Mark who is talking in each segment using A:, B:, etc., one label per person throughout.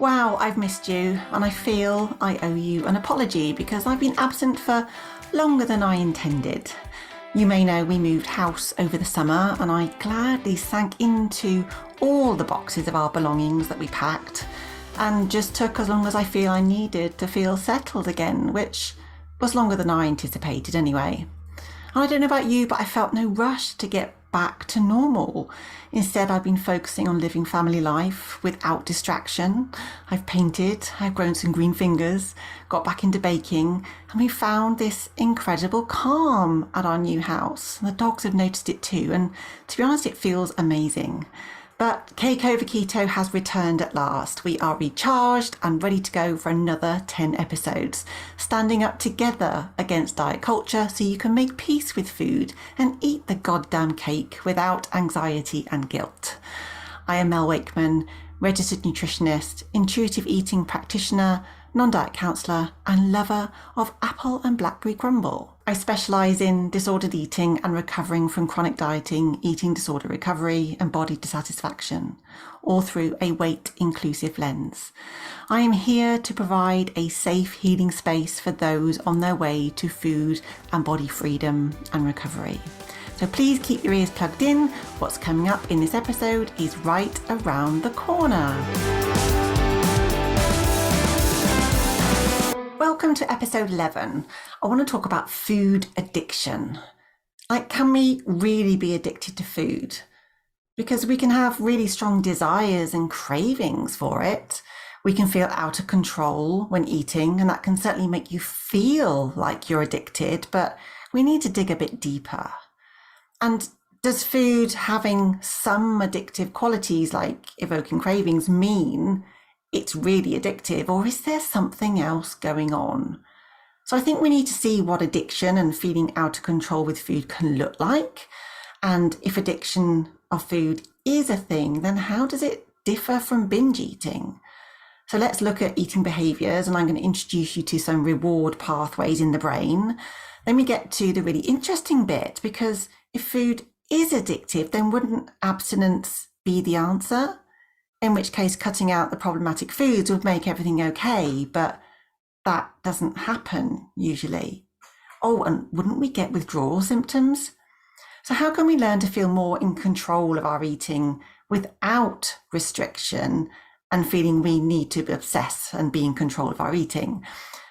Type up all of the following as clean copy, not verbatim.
A: Wow, I've missed you, and I feel I owe you an apology because I've been absent for longer than I intended. You may know we moved house over the summer, and I gladly sank into all the boxes of our belongings that we packed, and just took as long as I feel I needed to feel settled again, which was longer than I anticipated anyway. And I don't know about you, but I felt no rush to get back to normal. Instead, I've been focusing on living family life without distraction. I've painted, I've grown some green fingers, got back into baking, and we found this incredible calm at our new house. The dogs have noticed it too, and to be honest, it feels amazing. But Cake Over Keto has returned at last. We are recharged and ready to go for another 10 episodes, standing up together against diet culture so you can make peace with food and eat the goddamn cake without anxiety and guilt. I am Mel Wakeman, registered nutritionist, intuitive eating practitioner, non-diet counsellor and lover of apple and blackberry crumble. I specialise in disordered eating and recovering from chronic dieting, eating disorder recovery and body dissatisfaction, all through a weight-inclusive lens. I am here to provide a safe healing space for those on their way to food and body freedom and recovery. So please keep your ears plugged in. What's coming up in this episode is right around the corner. Welcome to episode 11. I want to talk about food addiction. Like, can we really be addicted to food? Because we can have really strong desires and cravings for it. We can feel out of control when eating, and that can certainly make you feel like you're addicted, but we need to dig a bit deeper. And does food having some addictive qualities like evoking cravings mean it's really addictive, or is there something else going on? So I think we need to see what addiction and feeling out of control with food can look like. And if addiction of food is a thing, then how does it differ from binge eating? So let's look at eating behaviours, and I'm going to introduce you to some reward pathways in the brain. Then we get to the really interesting bit, because if food is addictive, then wouldn't abstinence be the answer? In which case, cutting out the problematic foods would make everything okay, but that doesn't happen usually. Oh, and wouldn't we get withdrawal symptoms? So how can we learn to feel more in control of our eating without restriction and feeling we need to obsess and be in control of our eating?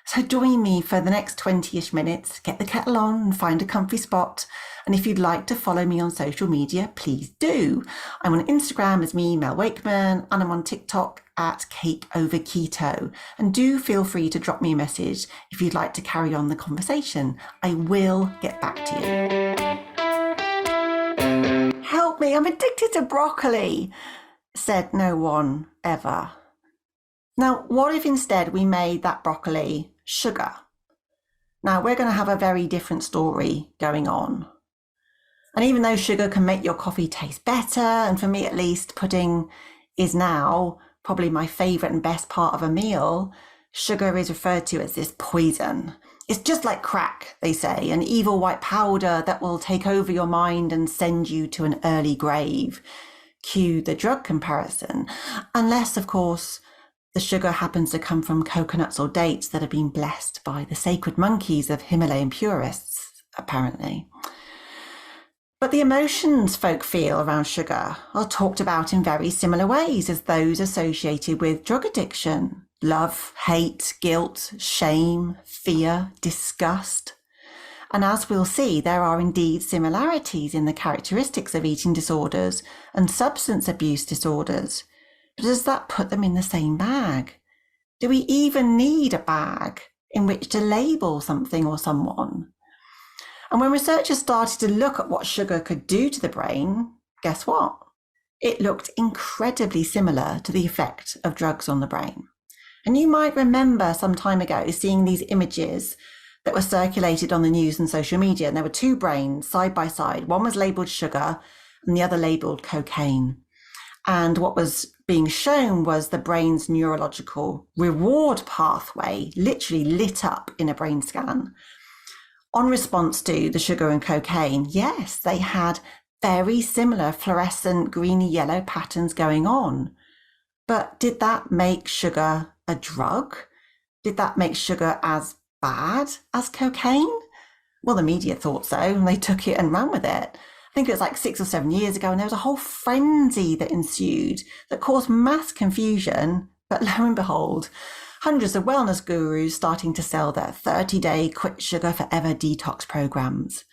A: So join me for the next 20-ish minutes, get the kettle on and find a comfy spot. And if you'd like to follow me on social media, please do. I'm on Instagram as me, Mel Wakeman, and I'm on TikTok at Cake Over Keto. And do feel free to drop me a message if you'd like to carry on the conversation. I will get back to you. Help me, I'm addicted to broccoli, said no one ever. Now, what if instead we made that broccoli sugar? Now, we're going to have a very different story going on. And even though sugar can make your coffee taste better, and for me at least, pudding is now probably my favourite and best part of a meal, sugar is referred to as this poison. It's just like crack, they say, an evil white powder that will take over your mind and send you to an early grave. Cue the drug comparison. Unless, of course, the sugar happens to come from coconuts or dates that have been blessed by the sacred monkeys of Himalayan purists, apparently. But the emotions folk feel around sugar are talked about in very similar ways as those associated with drug addiction. Love, hate, guilt, shame, fear, disgust. And as we'll see, there are indeed similarities in the characteristics of eating disorders and substance abuse disorders. But does that put them in the same bag? Do we even need a bag in which to label something or someone? And when researchers started to look at what sugar could do to the brain, guess what? It looked incredibly similar to the effect of drugs on the brain. And you might remember some time ago seeing these images that were circulated on the news and social media. And there were two brains side by side. One was labelled sugar and the other labelled cocaine. And what was being shown was the brain's neurological reward pathway literally lit up in a brain scan. On response to the sugar and cocaine, yes, they had very similar fluorescent greeny yellow patterns going on. But did that make sugar a drug? Did that make sugar as bad as cocaine? Well, the media thought so, and they took it and ran with it. I think it was like 6 or 7 years ago, and there was a whole frenzy that ensued that caused mass confusion. But lo and behold, hundreds of wellness gurus starting to sell their 30-day quit sugar forever detox programs.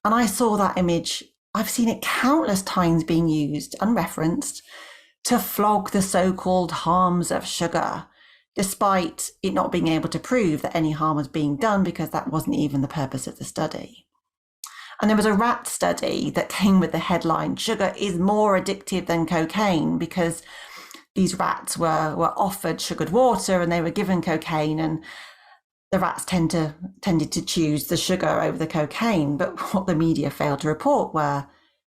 A: And I saw that image. I've seen it countless times being used, unreferenced, to flog the so-called harms of sugar, despite it not being able to prove that any harm was being done, because that wasn't even the purpose of the study. And there was a rat study that came with the headline, "Sugar is more addictive than cocaine," because these rats were offered sugared water and they were given cocaine, and the rats tended to choose the sugar over the cocaine. But what the media failed to report were,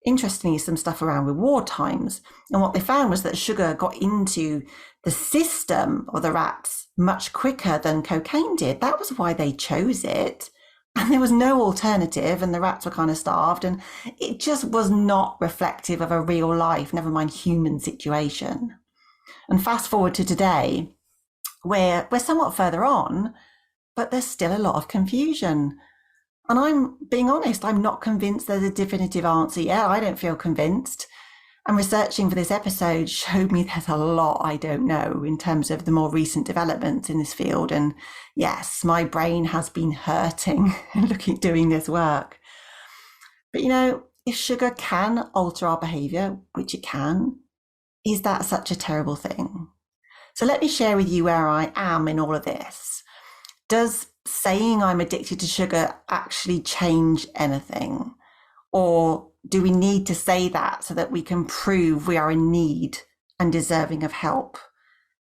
A: interestingly, some stuff around reward times. And what they found was that sugar got into the system of the rats much quicker than cocaine did. That was why they chose it. And there was no alternative, and the rats were kind of starved, and it just was not reflective of a real life, never mind human situation. And fast forward to today, where we're somewhat further on, but there's still a lot of confusion. And I'm being honest, I'm not convinced there's a definitive answer yet. I don't feel convinced. And researching for this episode showed me there's a lot I don't know in terms of the more recent developments in this field. And yes, my brain has been hurting doing this work. But if sugar can alter our behaviour, which it can, is that such a terrible thing? So let me share with you where I am in all of this. Does saying I'm addicted to sugar actually change anything? Or do we need to say that so that we can prove we are in need and deserving of help?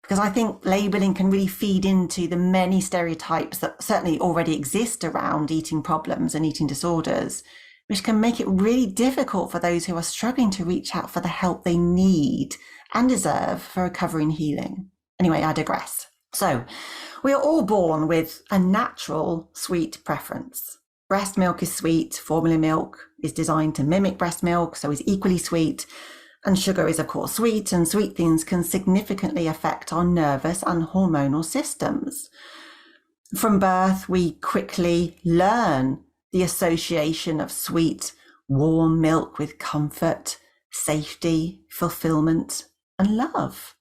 A: Because I think labelling can really feed into the many stereotypes that certainly already exist around eating problems and eating disorders, which can make it really difficult for those who are struggling to reach out for the help they need and deserve for recovery and healing. Anyway, I digress. So we are all born with a natural sweet preference. Breast milk is sweet, formula milk is designed to mimic breast milk, so is equally sweet, and sugar is of course sweet, and sweet things can significantly affect our nervous and hormonal systems. From birth, we quickly learn the association of sweet, warm milk with comfort, safety, fulfillment, and love.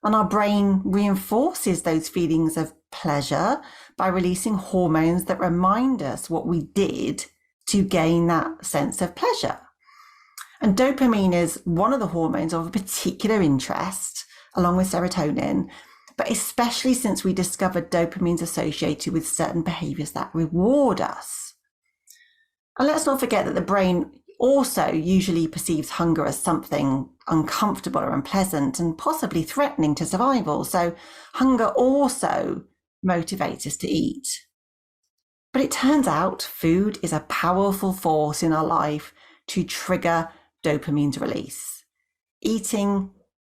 A: And our brain reinforces those feelings of pleasure by releasing hormones that remind us what we did to gain that sense of pleasure. And dopamine is one of the hormones of particular interest, along with serotonin, but especially since we discovered dopamine's associated with certain behaviours that reward us. And let's not forget that the brain also usually perceives hunger as something uncomfortable or unpleasant and possibly threatening to survival. So hunger also motivates us to eat. But it turns out food is a powerful force in our life to trigger dopamine's release. Eating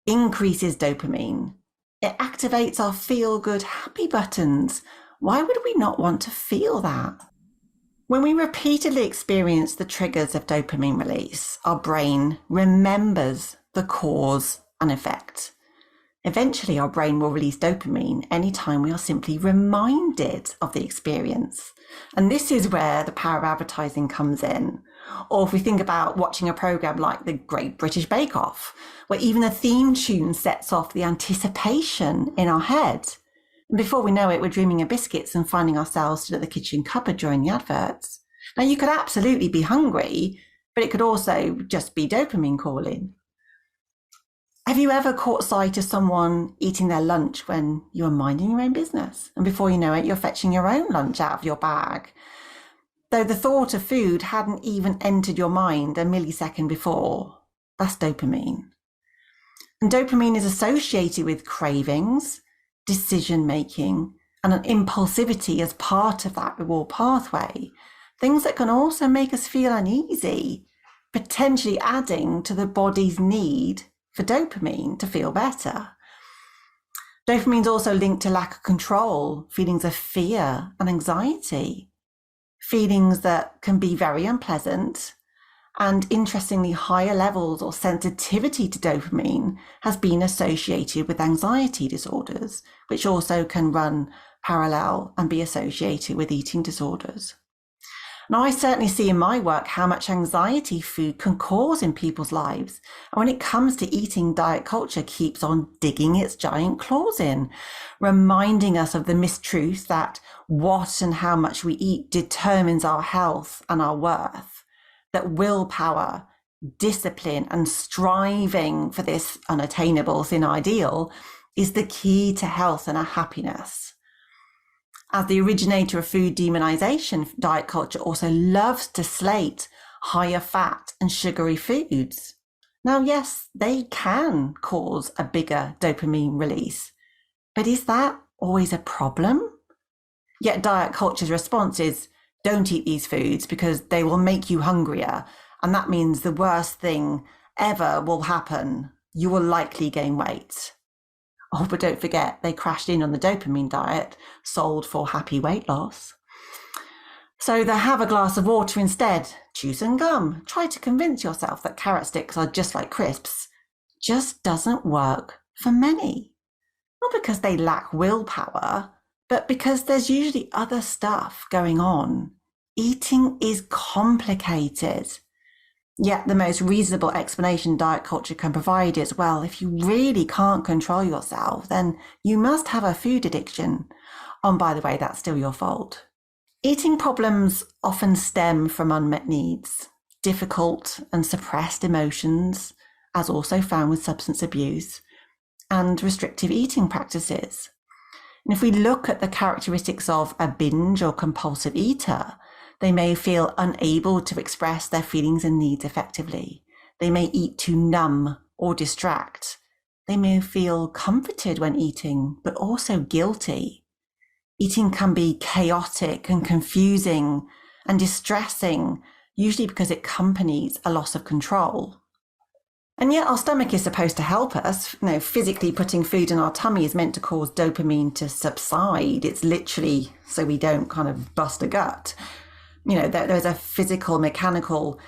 A: increases dopamine. It activates our feel-good happy buttons. Why would we not want to feel that? When we repeatedly experience the triggers of dopamine release, our brain remembers the cause and effect. Eventually, our brain will release dopamine anytime we are simply reminded of the experience. And this is where the power of advertising comes in. Or if we think about watching a program like The Great British Bake Off, where even the theme tune sets off the anticipation in our head. And before we know it, we're dreaming of biscuits and finding ourselves stood at the kitchen cupboard during the adverts. Now, you could absolutely be hungry, but it could also just be dopamine calling. Have you ever caught sight of someone eating their lunch when you were minding your own business? And before you know it, you're fetching your own lunch out of your bag, though the thought of food hadn't even entered your mind a millisecond before. That's dopamine. And dopamine is associated with cravings, decision-making, and an impulsivity as part of that reward pathway. Things that can also make us feel uneasy, potentially adding to the body's need for dopamine to feel better. Dopamine is also linked to lack of control, feelings of fear and anxiety, feelings that can be very unpleasant And interestingly, higher levels or sensitivity to dopamine has been associated with anxiety disorders, which also can run parallel and be associated with eating disorders. Now, I certainly see in my work how much anxiety food can cause in people's lives. And when it comes to eating, diet culture keeps on digging its giant claws in, reminding us of the mistruth that what and how much we eat determines our health and our worth, that willpower, discipline, and striving for this unattainable thin ideal is the key to health and our happiness. As the originator of food demonization, diet culture also loves to slate higher fat and sugary foods. Now, yes, they can cause a bigger dopamine release, but is that always a problem? Yet diet culture's response is, don't eat these foods because they will make you hungrier. And that means the worst thing ever will happen. You will likely gain weight. Oh, but don't forget, they crashed in on the dopamine diet, sold for happy weight loss. So they have a glass of water instead, chew some gum, try to convince yourself that carrot sticks are just like crisps. Just doesn't work for many. Not because they lack willpower, but because there's usually other stuff going on. Eating is complicated. Yet the most reasonable explanation diet culture can provide is, well, if you really can't control yourself, then you must have a food addiction. Oh, and by the way, that's still your fault. Eating problems often stem from unmet needs, difficult and suppressed emotions, as also found with substance abuse, and restrictive eating practices. And if we look at the characteristics of a binge or compulsive eater, they may feel unable to express their feelings and needs effectively. They may eat to numb or distract. They may feel comforted when eating, but also guilty. Eating can be chaotic and confusing and distressing, usually because it accompanies a loss of control. And yet our stomach is supposed to help us. Physically putting food in our tummy is meant to cause dopamine to subside. It's literally so we don't kind of bust a gut. There's a physical, mechanical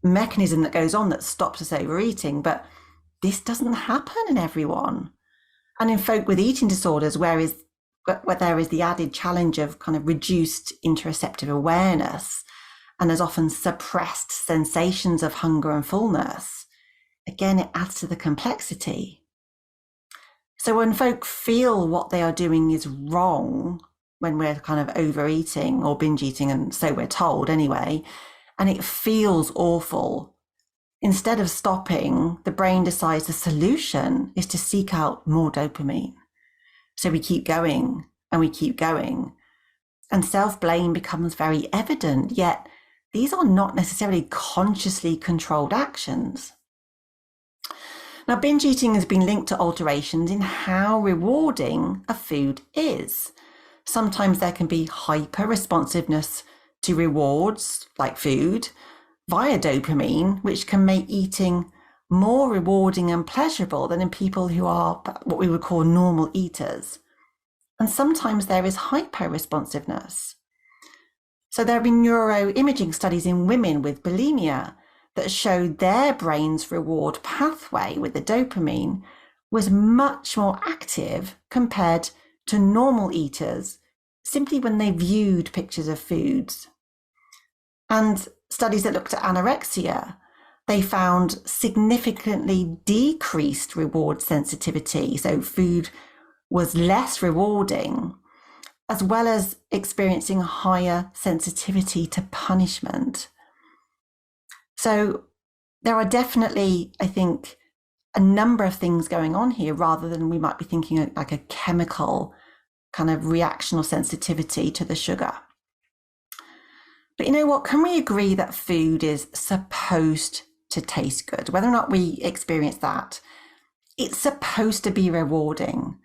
A: mechanism that goes on that stops us overeating, but this doesn't happen in everyone. And in folk with eating disorders, where there is the added challenge of kind of reduced interoceptive awareness, and there's often suppressed sensations of hunger and fullness, again, it adds to the complexity. So when folk feel what they are doing is wrong, when we're kind of overeating or binge eating, and so we're told anyway, and it feels awful, instead of stopping, the brain decides the solution is to seek out more dopamine. So we keep going and we keep going, and self-blame becomes very evident, yet these are not necessarily consciously controlled actions. Now, binge eating has been linked to alterations in how rewarding a food is. Sometimes there can be hyper-responsiveness to rewards, like food, via dopamine, which can make eating more rewarding and pleasurable than in people who are what we would call normal eaters. And sometimes there is hyper-responsiveness. So there have been neuroimaging studies in women with bulimia that showed their brain's reward pathway with the dopamine was much more active compared to normal eaters, simply when they viewed pictures of foods. And studies that looked at anorexia, they found significantly decreased reward sensitivity. So food was less rewarding, as well as experiencing higher sensitivity to punishment. So there are definitely, I think, a number of things going on here, rather than we might be thinking like a chemical kind of reaction or sensitivity to the sugar. But you know what? Can we agree that food is supposed to taste good? Whether or not we experience that, it's supposed to be rewarding.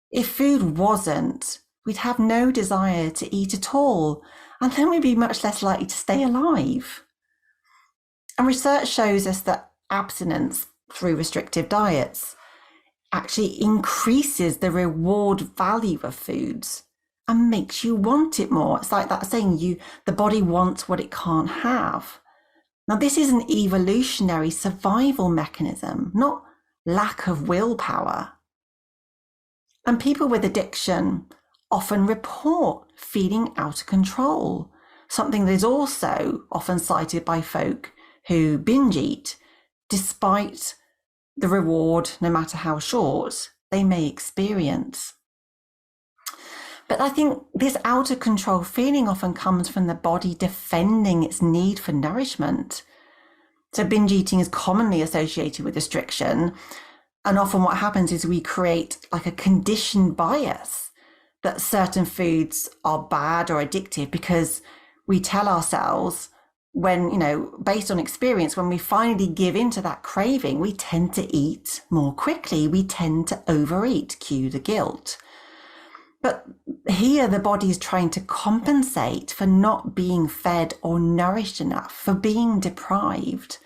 A: If food wasn't, we'd have no desire to eat at all, and then we'd be much less likely to stay alive. And research shows us that abstinence through restrictive diets actually increases the reward value of foods and makes you want it more. It's like that saying, the body wants what it can't have. Now, this is an evolutionary survival mechanism, not lack of willpower. And people with addiction often report feeling out of control, something that is also often cited by folk who binge eat, despite the reward, no matter how short, they may experience. But I think this out of control feeling often comes from the body defending its need for nourishment. So binge eating is commonly associated with restriction. And often what happens is we create like a conditioned bias that certain foods are bad or addictive, because we tell ourselves when, based on experience, when we finally give into that craving, we tend to eat more quickly. We tend to overeat, cue the guilt. But here the body is trying to compensate for not being fed or nourished enough, for being deprived.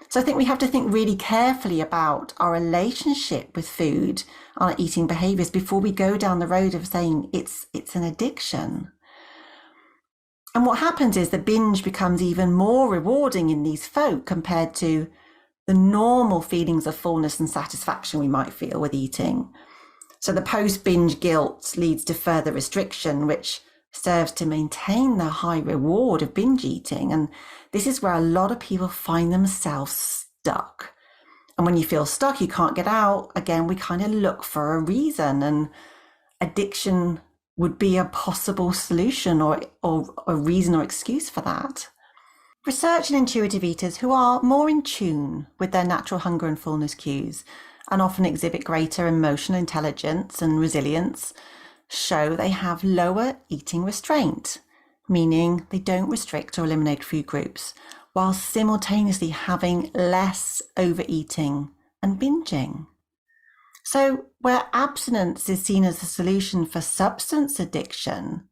A: So I think we have to think really carefully about our relationship with food, our eating behaviours, before we go down the road of saying it's an addiction. And what happens is the binge becomes even more rewarding in these folk compared to the normal feelings of fullness and satisfaction we might feel with eating. So the post-binge guilt leads to further restriction, which serves to maintain the high reward of binge eating. And this is where a lot of people find themselves stuck. And when you feel stuck, you can't get out. Again, we kind of look for a reason, and addiction would be a possible solution or a reason or excuse for that. Research in intuitive eaters who are more in tune with their natural hunger and fullness cues and often exhibit greater emotional intelligence and resilience show they have lower eating restraint, meaning they don't restrict or eliminate food groups, while simultaneously having less overeating and binging. So where abstinence is seen as a solution for substance addiction,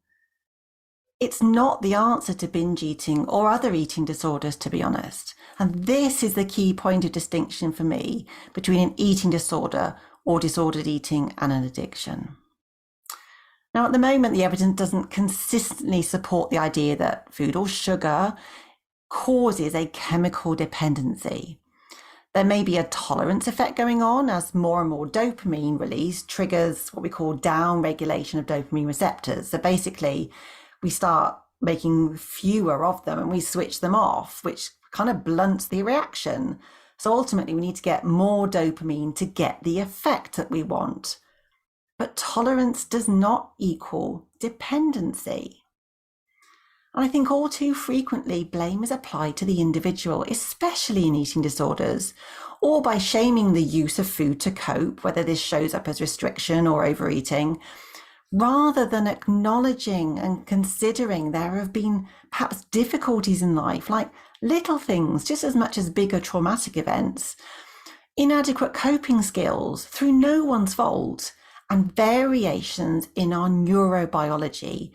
A: it's not the answer to binge eating or other eating disorders, to be honest. And this is the key point of distinction for me between an eating disorder or disordered eating and an addiction. Now, at the moment, the evidence doesn't consistently support the idea that food or sugar causes a chemical dependency. There may be a tolerance effect going on as more and more dopamine release triggers what we call down regulation of dopamine receptors. So basically, we start making fewer of them and we switch them off, which kind of blunts the reaction. So ultimately, we need to get more dopamine to get the effect that we want. But tolerance does not equal dependency. And I think all too frequently, blame is applied to the individual, especially in eating disorders, or by shaming the use of food to cope, whether this shows up as restriction or overeating, rather than acknowledging and considering there have been perhaps difficulties in life, like little things, just as much as bigger traumatic events, inadequate coping skills through no one's fault, and variations in our neurobiology.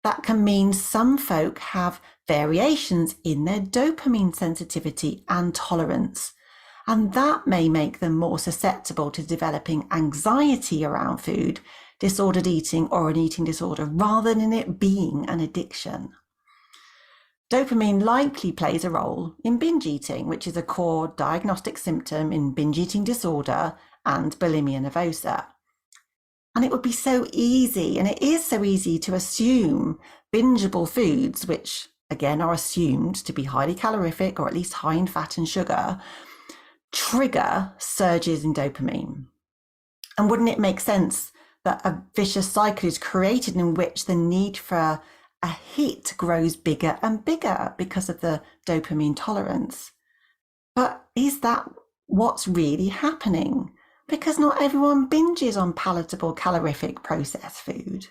A: That can mean some folk have variations in their dopamine sensitivity and tolerance, and that may make them more susceptible to developing anxiety around food, disordered eating, or an eating disorder, rather than it being an addiction. Dopamine likely plays a role in binge eating, which is a core diagnostic symptom in binge eating disorder and bulimia nervosa. And it would be so easy, and it is so easy, to assume bingeable foods, which again are assumed to be highly calorific or at least high in fat and sugar, trigger surges in dopamine. And wouldn't it make sense that a vicious cycle is created in which the need for a hit grows bigger and bigger because of the dopamine tolerance? But is that what's really happening? Because not everyone binges on palatable, calorific processed food.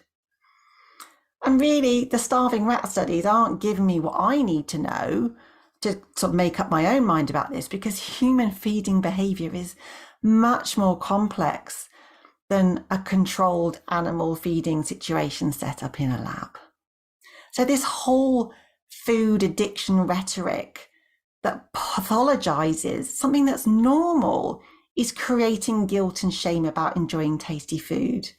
A: And really, the starving rat studies aren't giving me what I need to know to sort of make up my own mind about this, because human feeding behaviour is much more complex than a controlled animal feeding situation set up in a lab. So this whole food addiction rhetoric that pathologizes something that's normal is creating guilt and shame about enjoying tasty food.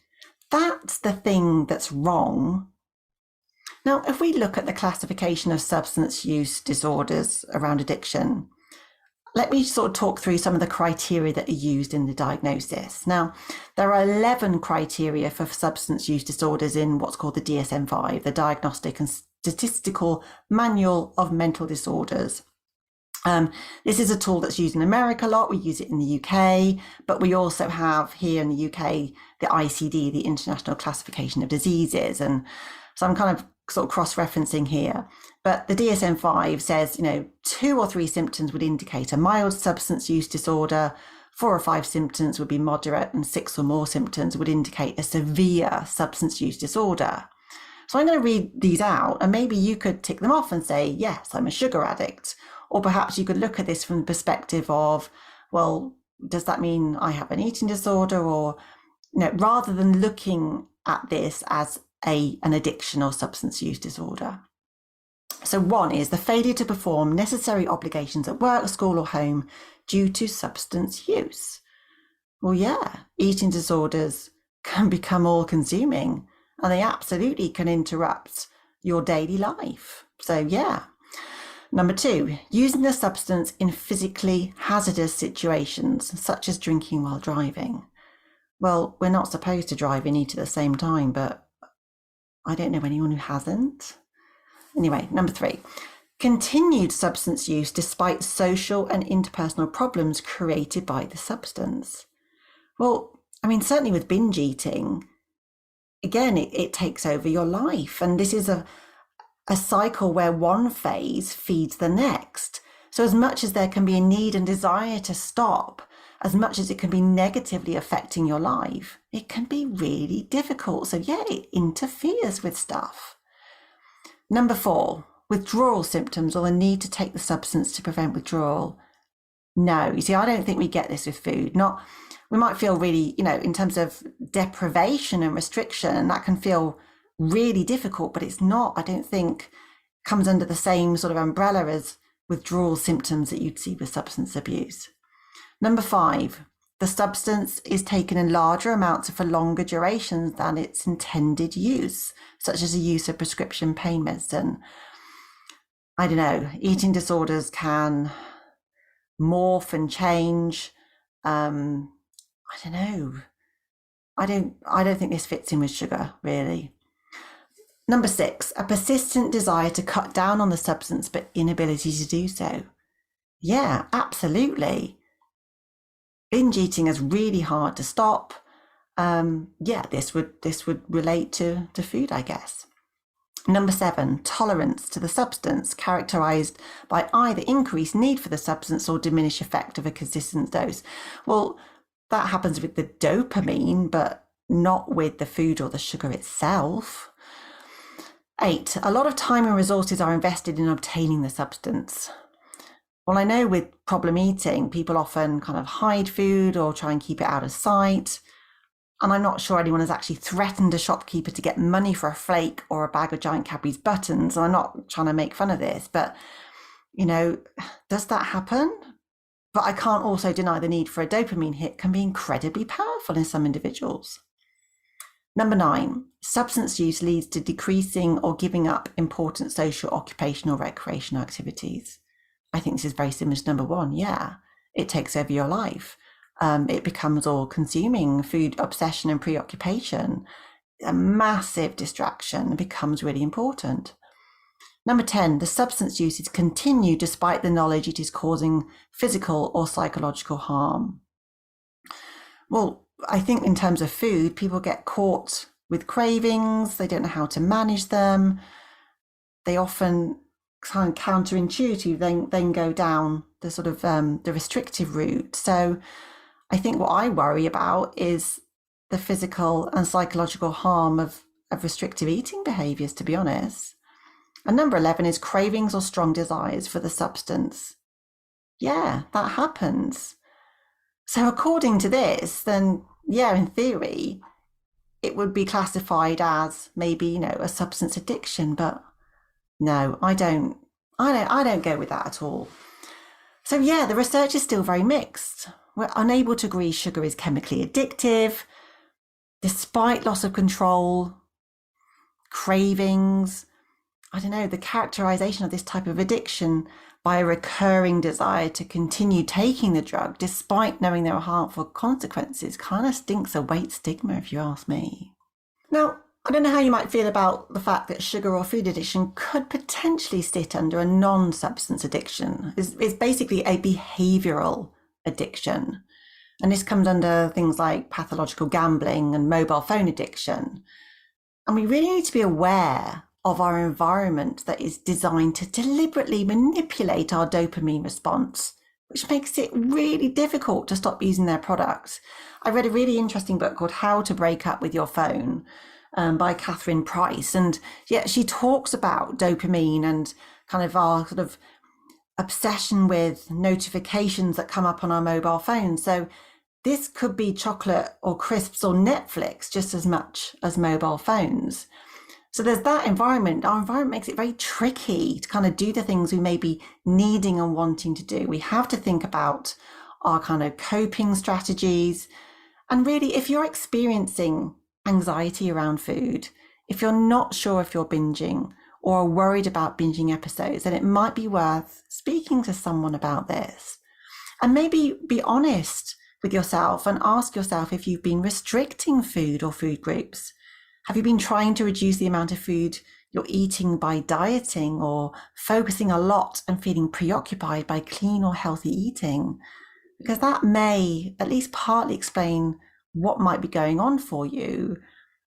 A: That's the thing that's wrong. Now, if we look at the classification of substance use disorders around addiction, let me sort of talk through some of the criteria that are used in the diagnosis. Now, there are 11 criteria for substance use disorders in what's called the DSM-5, the Diagnostic and Statistical Manual of Mental Disorders. This is a tool that's used in America a lot. We use it in the UK, but we also have here in the UK the ICD, the International Classification of Diseases. And so I'm kind of sort of cross-referencing here. But the DSM-5 says, 2 or 3 symptoms would indicate a mild substance use disorder, 4 or 5 symptoms would be moderate, and 6 or more symptoms would indicate a severe substance use disorder. So I'm going to read these out, and maybe you could tick them off and say, yes, I'm a sugar addict. Or perhaps you could look at this from the perspective of, well, does that mean I have an eating disorder? Or, rather than looking at this as an addiction or substance use disorder. So 1 is the failure to perform necessary obligations at work, school or home due to substance use. Well, yeah, eating disorders can become all consuming and they absolutely can interrupt your daily life. So yeah. Number 2, using the substance in physically hazardous situations, such as drinking while driving. Well, we're not supposed to drive and eat at the same time, but I don't know anyone who hasn't. Anyway, number 3, continued substance use despite social and interpersonal problems created by the substance. Well, certainly with binge eating, again, it takes over your life. And this is a cycle where one phase feeds the next. So as much as there can be a need and desire to stop, as much as it can be negatively affecting your life, it can be really difficult. So yeah, it interferes with stuff. Number 4, withdrawal symptoms or the need to take the substance to prevent withdrawal. No, you see, I don't think we get this with food. We might feel really, in terms of deprivation and restriction, that can feel really difficult, but it's not, I don't think, comes under the same sort of umbrella as withdrawal symptoms that you'd see with substance abuse. Number 5, the substance is taken in larger amounts for longer durations than its intended use, such as the use of prescription pain medicine. I don't know, eating disorders can morph and change. I don't know. I don't think this fits in with sugar, really. Number 6, a persistent desire to cut down on the substance, but inability to do so. Yeah, absolutely. Binge eating is really hard to stop. This would relate to food, I guess. Number 7, tolerance to the substance, characterised by either increased need for the substance or diminished effect of a consistent dose. Well, that happens with the dopamine, but not with the food or the sugar itself. 8, a lot of time and resources are invested in obtaining the substance. Well, I know with problem eating, people often kind of hide food or try and keep it out of sight. And I'm not sure anyone has actually threatened a shopkeeper to get money for a flake or a bag of giant Cadbury's buttons. And I'm not trying to make fun of this, but, does that happen? But I can't also deny the need for a dopamine hit can be incredibly powerful in some individuals. Number 9, substance use leads to decreasing or giving up important social, occupational, recreational activities. I think this is very similar to number 1. Yeah, it takes over your life. It becomes all consuming, food obsession and preoccupation. A massive distraction becomes really important. Number 10, the substance use is continued despite the knowledge it is causing physical or psychological harm. Well, I think in terms of food, people get caught with cravings. They don't know how to manage them. They often kind of counterintuitive, then go down the sort of the restrictive route. So I think what I worry about is the physical and psychological harm of restrictive eating behaviours, to be honest. And number 11 is cravings or strong desires for the substance. Yeah, that happens. So according to this, then yeah, in theory, it would be classified as maybe, a substance addiction, but no, I don't go with that at all. So yeah, the research is still very mixed. We're unable to agree sugar is chemically addictive, despite loss of control, cravings. I don't know, the characterization of this type of addiction by a recurring desire to continue taking the drug despite knowing there are harmful consequences kind of stinks a weight stigma, if you ask me. Now, I don't know how you might feel about the fact that sugar or food addiction could potentially sit under a non-substance addiction. It's basically a behavioural addiction. And this comes under things like pathological gambling and mobile phone addiction. And we really need to be aware of our environment that is designed to deliberately manipulate our dopamine response, which makes it really difficult to stop using their products. I read a really interesting book called How to Break Up with Your Phone by Catherine Price. And yeah, she talks about dopamine and kind of our sort of obsession with notifications that come up on our mobile phones. So this could be chocolate or crisps or Netflix just as much as mobile phones. So there's that environment. Our environment makes it very tricky to kind of do the things we may be needing and wanting to do. We have to think about our kind of coping strategies. And really, if you're experiencing anxiety around food, if you're not sure if you're binging or are worried about binging episodes, then it might be worth speaking to someone about this. And maybe be honest with yourself and ask yourself if you've been restricting food or food groups. Have you been trying to reduce the amount of food you're eating by dieting or focusing a lot and feeling preoccupied by clean or healthy eating? Because that may at least partly explain what might be going on for you.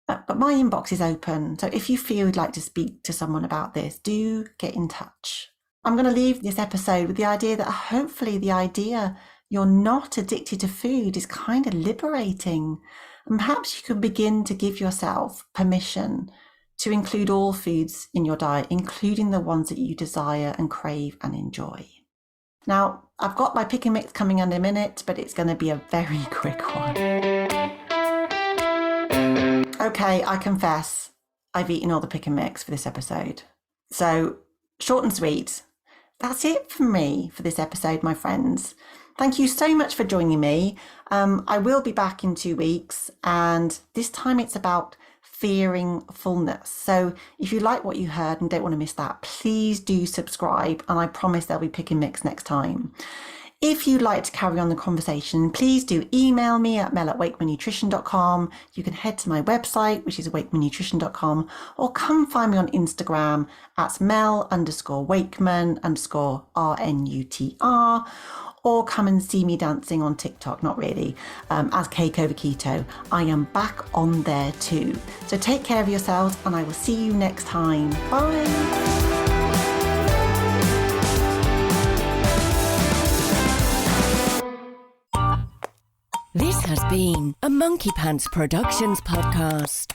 A: But my inbox is open. So if you feel you'd like to speak to someone about this, do get in touch. I'm going to leave this episode with the idea that hopefully the idea you're not addicted to food is kind of liberating. And perhaps you can begin to give yourself permission to include all foods in your diet, including the ones that you desire and crave and enjoy. Now, I've got my pick and mix coming in a minute, but it's going to be a very quick one. Okay, I confess, I've eaten all the pick and mix for this episode. So, short and sweet. That's it from me for this episode, my friends. Thank you so much for joining me. I will be back in 2 weeks, and this time it's about fearing fullness. So if you like what you heard and don't want to miss that, please do subscribe, and I promise there'll be pick and mix next time. If you'd like to carry on the conversation, please do email me at mel@wakemannutrition.com. You can head to my website, which is wakemannutrition.com, or come find me on Instagram at mel_wakeman_RNUTR, or come and see me dancing on TikTok, not really, as Cake Over Keto. I am back on there too. So take care of yourselves, and I will see you next time. Bye.
B: This has been a Monkey Pants Productions podcast.